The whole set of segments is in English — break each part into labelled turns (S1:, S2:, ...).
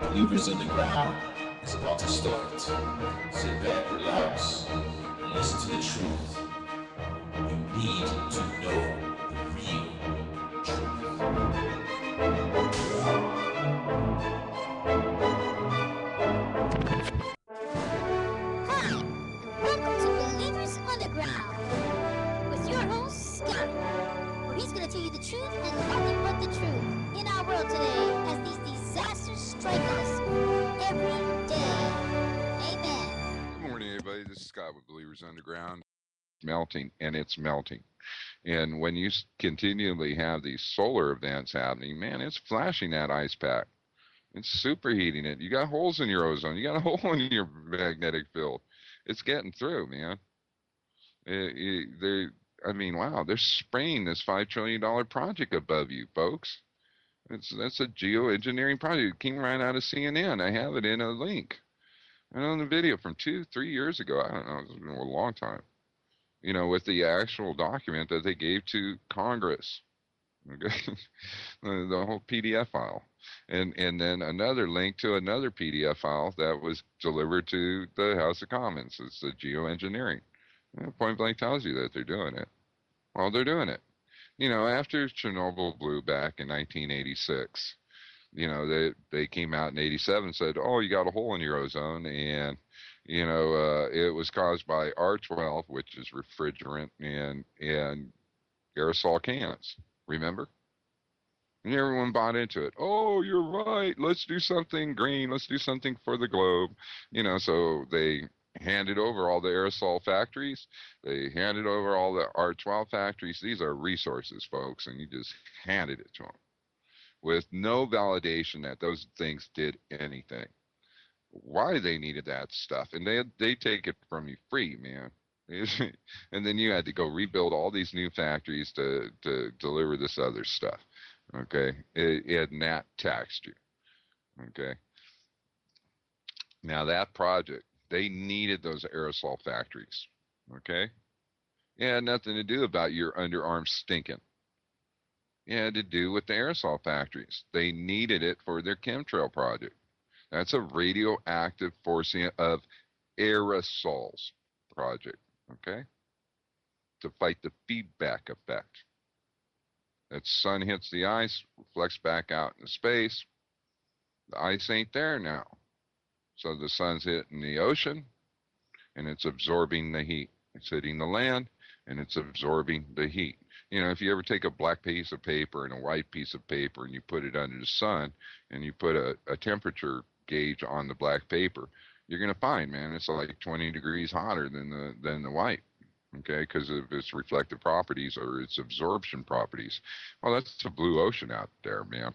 S1: Believers Underground is about to start. Sit back, relax, and listen to the truth. You need to know the real
S2: Hi, and welcome to Believers Underground with your host, Scott, where he's going to tell you the truth and nothing but the truth in our world today as these disasters strike us every day. Amen.
S3: Good morning, everybody. This is Scott with Believers Underground. Melting, and it's melting. And when you continually have these solar events happening, man, it's flashing that ice pack. It's superheating it. You got holes in your ozone. You got a hole in your magnetic field. It's getting through, man. I mean, wow, they're spraying this $5 trillion project above you, folks. That's a geoengineering project. It came right out of CNN. I have it in a link. And on the video from 2-3 years ago, I don't know, it's been a long time, with the actual document that they gave to Congress, okay, the whole PDF file, and then another link to another PDF file that was delivered to the House of Commons. It's the geoengineering. Point blank tells you that they're doing it. Well, they're doing it. After Chernobyl blew back in 1986. They came out in 87 and said, oh, you got a hole in your ozone, and, it was caused by R12, which is refrigerant, and aerosol cans. Remember? And everyone bought into it. Oh, you're right. Let's do something green. Let's do something for the globe. So they handed over all the aerosol factories. They handed over all the R12 factories. These are resources, folks, and you just handed it to them with no validation that those things did anything. Why they needed that stuff, and they take it from you free, man. And then you had to go rebuild all these new factories to deliver this other stuff. Okay, it nat taxed you. Okay, now that project, they needed those aerosol factories. Okay, it had nothing to do about your underarm stinking. It had to do with the aerosol factories. They needed it for their chemtrail project. That's a radioactive forcing of aerosols project, okay? To fight the feedback effect. That sun hits the ice, reflects back out into space. The ice ain't there now. So the sun's hitting the ocean, and it's absorbing the heat. It's hitting the land, and it's absorbing the heat. If you ever take a black piece of paper and a white piece of paper and you put it under the sun and you put a temperature gauge on the black paper, you're going to find, man, it's like 20 degrees hotter than the white, okay, because of its reflective properties or its absorption properties. Well, that's the blue ocean out there, man.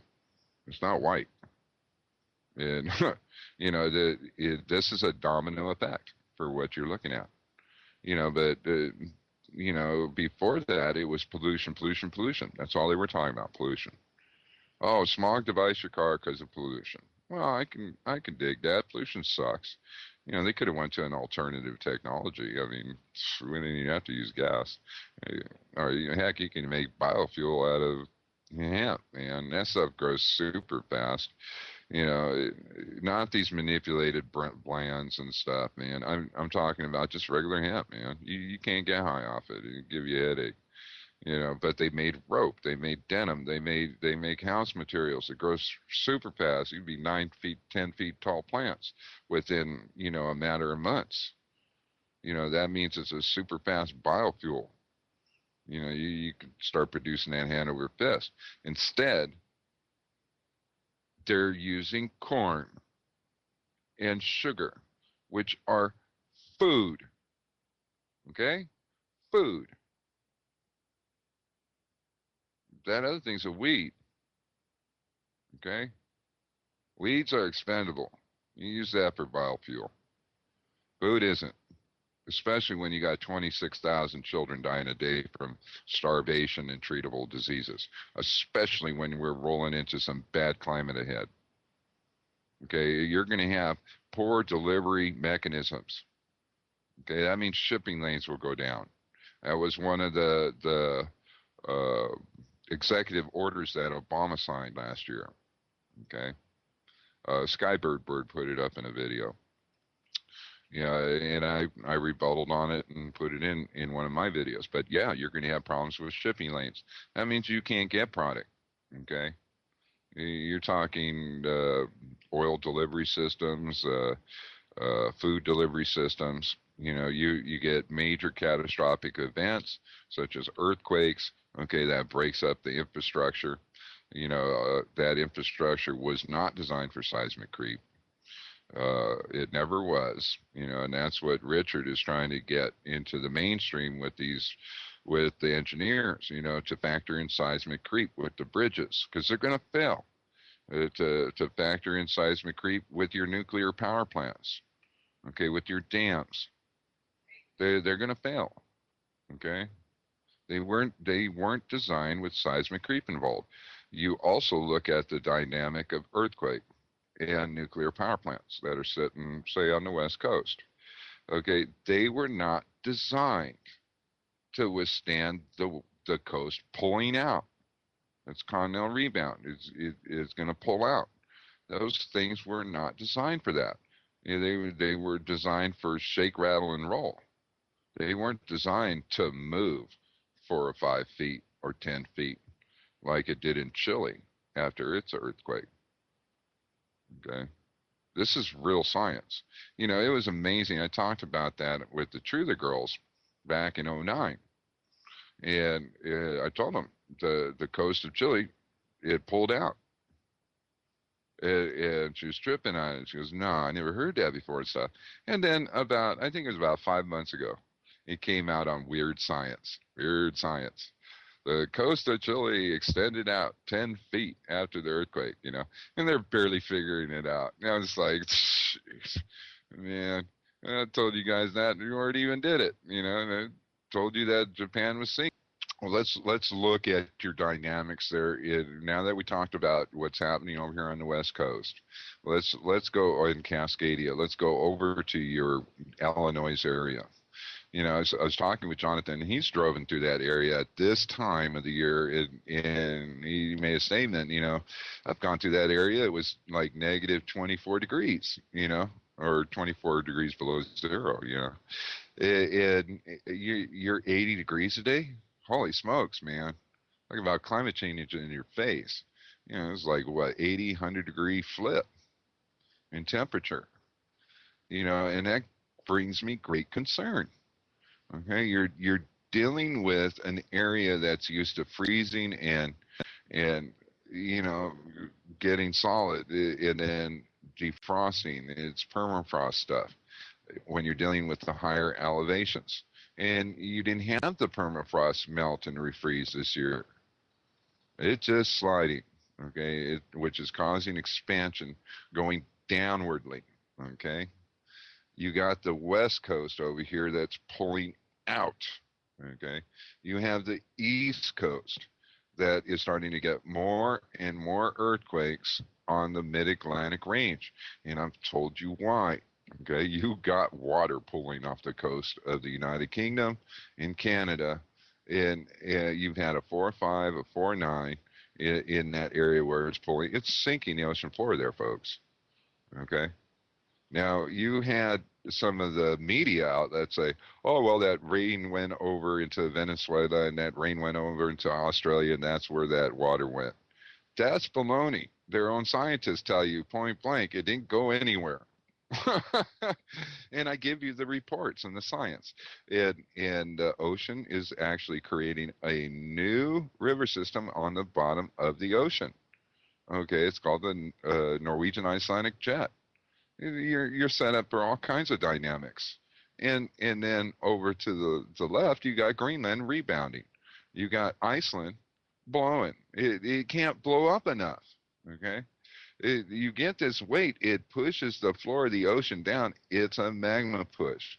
S3: It's not white. And, this is a domino effect for what you're looking at. But before that, it was pollution, pollution, pollution. That's all they were talking about, pollution. Oh, smog device your car because of pollution. Well, I can dig that. Pollution sucks. They could have went to an alternative technology. I mean, we didn't even have to use gas. Or heck, you can make biofuel out of hemp, man. That stuff grows super fast. Not these manipulated blends and stuff, man. I'm talking about just regular hemp, man. You can't get high off it. It'll give you a headache. But they made rope, they made denim, they make house materials. It grows super fast. You'd be 9 feet, 10 feet tall plants within, a matter of months. That means it's a super fast biofuel. You can start producing that hand over fist. Instead, they're using corn and sugar, which are food. Okay? Food. That other thing's a weed. Okay? Weeds are expendable. You use that for biofuel. Food isn't. Especially when you got 26,000 children dying a day from starvation and treatable diseases. Especially when we're rolling into some bad climate ahead. Okay, you're going to have poor delivery mechanisms. Okay, that means shipping lanes will go down. That was one of the executive orders that Obama signed last year. Okay, Skybird Bird put it up in a video. Yeah, and I rebutted on it and put it in one of my videos. But yeah, you're going to have problems with shipping lanes. That means you can't get product. Okay, you're talking oil delivery systems, food delivery systems. You get major catastrophic events such as earthquakes. Okay, that breaks up the infrastructure. That infrastructure was not designed for seismic creep. It never was, and that's what Richard is trying to get into the mainstream with the engineers, to factor in seismic creep with the bridges, because they're going to fail. To factor in seismic creep with your nuclear power plants, okay, with your dams, they're going to fail, okay. They weren't designed with seismic creep involved. You also look at the dynamic of earthquake and nuclear power plants that are sitting, say, on the West Coast. Okay, they were not designed to withstand the coast pulling out. It's continental rebound. It's going to pull out. Those things were not designed for that. They were designed for shake, rattle, and roll. They weren't designed to move 4 or 5 feet or 10 feet like it did in Chile after its earthquake. Okay. This is real science. It was amazing. I talked about that with the Truther girls back in '09. And I told them the coast of Chile, it pulled out. And she was tripping on it. She goes, no, I never heard that before and stuff. And then I think it was about 5 months ago, it came out on Weird Science. Weird Science. The coast of Chile extended out 10 feet after the earthquake, and they're barely figuring it out. I was like, man, I told you guys that, and you already even did it, and I told you that Japan was sinking. Well, let's look at your dynamics there. Now that we talked about what's happening over here on the West Coast, let's go in Cascadia. Let's go over to your Illinois area. I was talking with Jonathan, and he's driven through that area at this time of the year, and he made a statement, I've gone through that area. It was like negative 24 degrees, or 24 degrees below zero, And you're 80 degrees a day? Holy smokes, man. Talk about climate change in your face. It's like, what, 80, 100-degree flip in temperature, and that brings me great concern. Okay, you're dealing with an area that's used to freezing and getting solid and then defrosting. It's permafrost stuff when you're dealing with the higher elevations. And you didn't have the permafrost melt and refreeze this year. It's just sliding, okay, which is causing expansion going downwardly, okay. You got the West Coast over here that's pulling out, okay. You have the East Coast that is starting to get more and more earthquakes on the mid-Atlantic range, and I've told you why. Okay, you got water pulling off the coast of the United Kingdom and Canada, and you've had a 4.5, a 4.9 in that area where it's pulling. It's sinking the ocean floor there, folks. Okay. Now, you had some of the media outlets say, oh, well, that rain went over into Venezuela and that rain went over into Australia, and that's where that water went. That's baloney. Their own scientists tell you point blank, it didn't go anywhere. And I give you the reports and the science. And the ocean is actually creating a new river system on the bottom of the ocean. Okay, it's called the Norwegian Icelandic Jet. You're set up for all kinds of dynamics. And then over to the left, you got Greenland rebounding. You got Iceland blowing. It can't blow up enough. Okay. You get this weight, it pushes the floor of the ocean down. It's a magma push.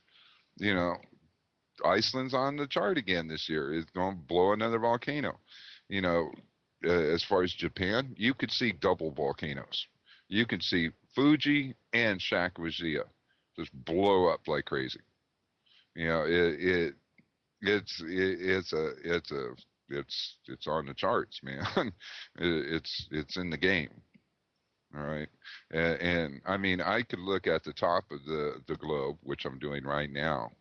S3: Iceland's on the chart again this year. It's going to blow another volcano. As far as Japan, you could see double volcanoes. You can see Fuji and Shakushia just blow up like crazy. It's it's on the charts, man. It's in the game. All right. And I mean, I could look at the top of the globe, which I'm doing right now,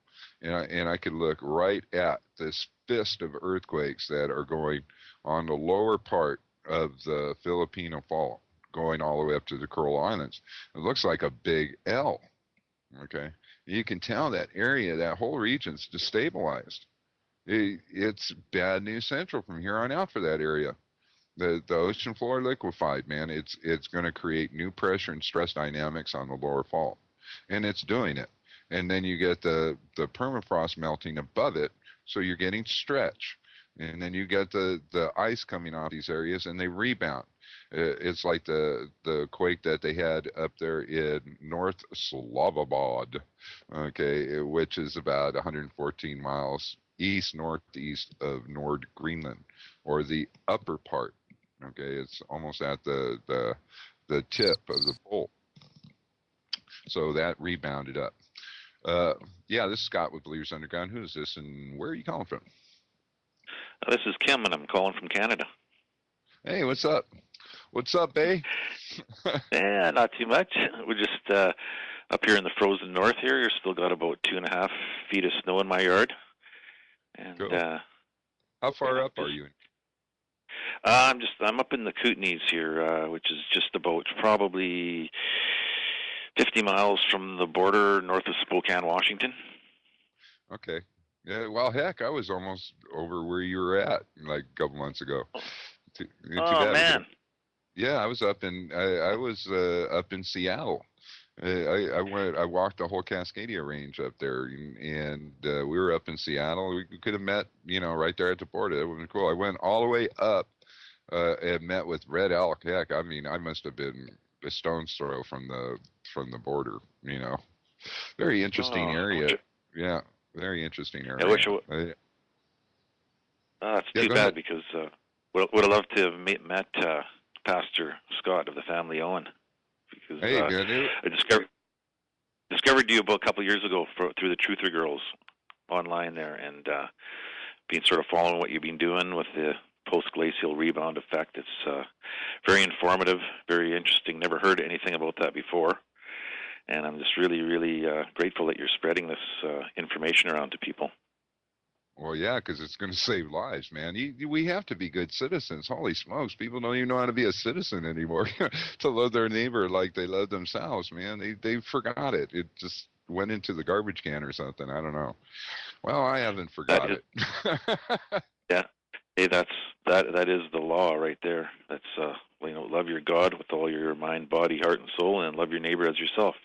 S3: and I could look right at this fist of earthquakes that are going on the lower part of the Filipino Fault, going all the way up to the Coral Islands. It looks like a big L. Okay. You can tell that area, that whole region's destabilized. It's bad news central from here on out for that area. The ocean floor liquefied, man. It's going to create new pressure and stress dynamics on the lower fault, and it's doing it. And then you get the permafrost melting above it, so you're getting stretch. And then you get the ice coming off these areas, and they rebound. It's like the quake that they had up there in North Slavobod, okay, which is about 114 miles east northeast of Nord Greenland, or the upper part. Okay, it's almost at the tip of the pole. So that rebounded up. Yeah, this is Scott with Believers Underground. Who is this, and where are you calling from?
S4: This is Kim, and I'm calling from Canada.
S3: Hey, what's up? What's up, eh?
S4: Yeah, not too much. We're just up here in the frozen north here. You've still got about 2.5 feet of snow in my yard. And
S3: cool. How far up are you?
S4: I'm up in the Kootenays here, which is just about probably 50 miles from the border north of Spokane, Washington.
S3: Okay. Yeah, well, heck, I was almost over where you were at like a couple months ago. Too
S4: man.
S3: Yeah, I was up in up in Seattle. I walked the whole Cascadia Range up there, and we were up in Seattle. We could have met, right there at the border. That would have been cool. I went all the way up and met with red elk. Heck, I mean, I must have been a stone's throw from the border. Very interesting area. Yeah, very interesting area.
S4: I wish it's too bad because would have loved to have met Pastor Scott of the family Owen, because I discovered you about a couple of years ago through the Truther Girls online there, and been sort of following what you've been doing with the post-glacial rebound effect. It's very informative, very interesting. Never heard anything about that before, and I'm just really, really grateful that you're spreading this information around to people.
S3: Well, yeah, because it's going to save lives, man. We have to be good citizens. Holy smokes, people don't even know how to be a citizen anymore. To love their neighbor like they love themselves, man. They forgot it. It just went into the garbage can or something. I don't know. Well, I haven't forgot it.
S4: Yeah. Hey, that is the law right there. That's love your God with all your mind, body, heart, and soul, and love your neighbor as yourself.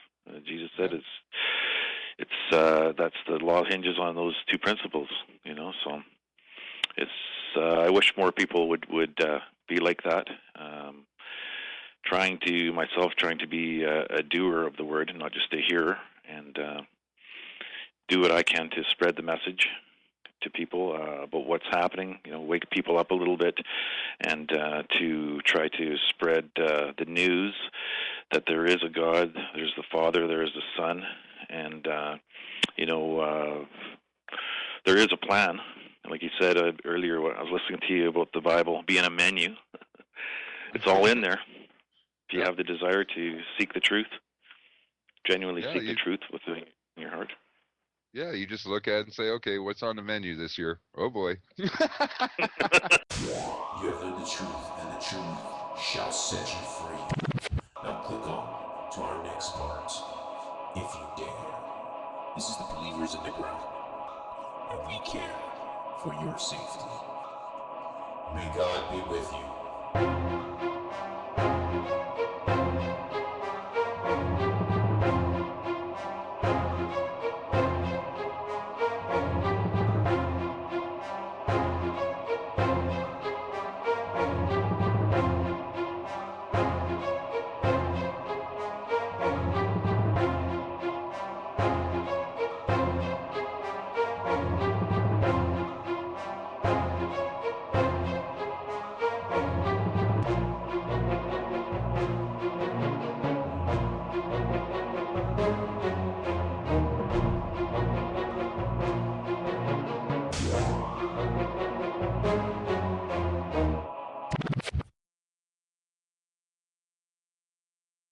S4: Jesus said it's that's the law hinges on those two principles. So it's I wish more people would be like that. Trying to be a doer of the word and not just a hearer, and do what I can to spread the message to people about what's happening. Wake people up a little bit, and to try to spread the news that there is a God, there's the Father, there is the Son, and there is a plan. Like you said earlier, when I was listening to you about the Bible being a menu. It's all in there. If you have the desire to seek the truth, genuinely seek the truth within your heart.
S3: Yeah, you just look at it and say, okay, what's on the menu this year? Oh, boy.
S1: You have heard the truth, and the truth shall set you free. Now click on to our next part, if you dare. This is the Believers Underground, and we care for your safety. May God be with you.